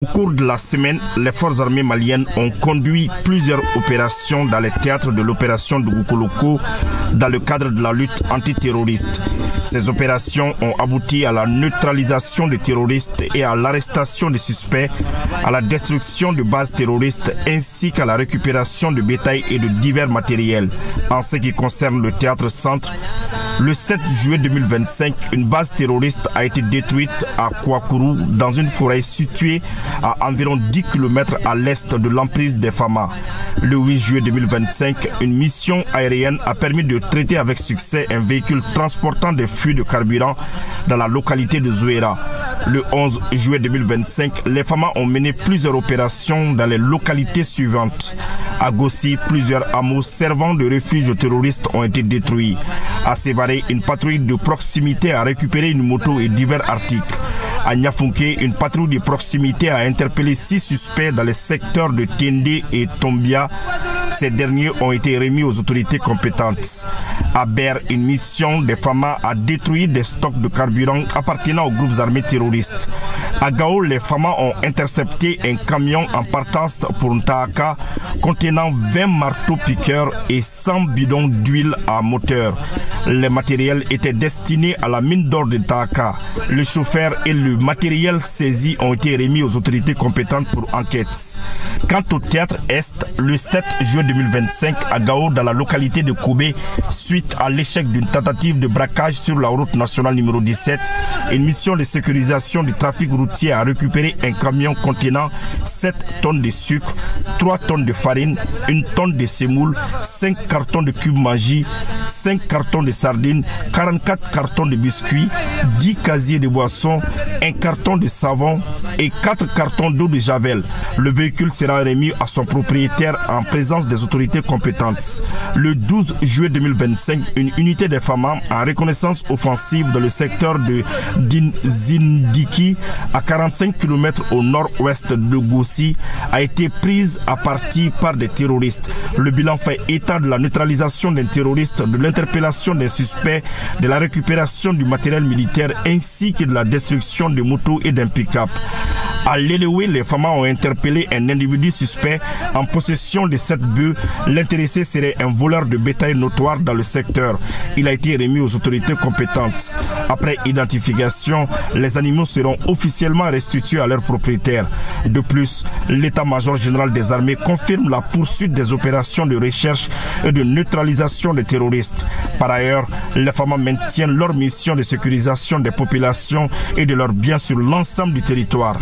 Au cours de la semaine, les forces armées maliennes ont conduit plusieurs opérations dans les théâtres de l'opération de Goukoloko dans le cadre de la lutte antiterroriste. Ces opérations ont abouti à la neutralisation des terroristes et à l'arrestation des suspects, à la destruction de bases terroristes ainsi qu'à la récupération de bétail et de divers matériels. En ce qui concerne le théâtre centre, le 7 juillet 2025, une base terroriste a été détruite à Kouakourou dans une forêt située à environ 10 km à l'est de l'emprise des Fama. Le 8 juillet 2025, une mission aérienne a permis de traiter avec succès un véhicule transportant des fûts de carburant dans la localité de Zouéra. Le 11 juillet 2025, les Fama ont mené plusieurs opérations dans les localités suivantes. À Gossi, plusieurs hameaux servant de refuge aux terroristes ont été détruits. À Sévaré, une patrouille de proximité a récupéré une moto et divers articles. À Niafunké, une patrouille de proximité a interpellé 6 suspects dans les secteurs de Tiendé et Tombia. Ces derniers ont été remis aux autorités compétentes. À Ber, une mission des Fama a détruit des stocks de carburant appartenant aux groupes armés terroristes. À Gao, les Fama ont intercepté un camion en partance pour Ntaaka contenant 20 marteaux-piqueurs et 100 bidons d'huile à moteur. Les matériels étaient destinés à la mine d'or de Ntaaka. Le chauffeur et le matériel saisi ont été remis aux autorités compétentes pour enquête. Quant au théâtre Est, le 7 juillet 2025 à Gao, dans la localité de Koubé, suite à l'échec d'une tentative de braquage sur la route nationale numéro 17, une mission de sécurisation du trafic routier a récupéré un camion contenant 7 tonnes de sucre, 3 tonnes de farine, 1 tonne de semoule, 5 cartons de cubes magie, 5 cartons de sardines, 44 cartons de biscuits, 10 casiers de boissons, 1 carton de savon et 4 cartons d'eau de javel. Le véhicule sera remis à son propriétaire en présence des autorités compétentes. Le 12 juillet 2025, une unité des Fama en reconnaissance offensive dans le secteur de Dinzindiki, à 45 km au nord-ouest de Gossi, a été prise à partie par des terroristes. Le bilan fait état de la neutralisation d'un terroriste, de l'interpellation des suspects, de la récupération du matériel militaire ainsi que de la destruction de motos et d'un pick-up. À Lelewe, les Fama ont interpellé un individu suspect en possession de 7 bœufs. L'intéressé serait un voleur de bétail notoire dans le secteur. Il a été remis aux autorités compétentes. Après identification, les animaux seront officiellement restitués à leurs propriétaires. De plus, l'état-major général des armées confirme la poursuite des opérations de recherche et de neutralisation des terroristes. Par ailleurs, les Fama maintiennent leur mission de sécurisation des populations et de leurs biens sur l'ensemble du territoire.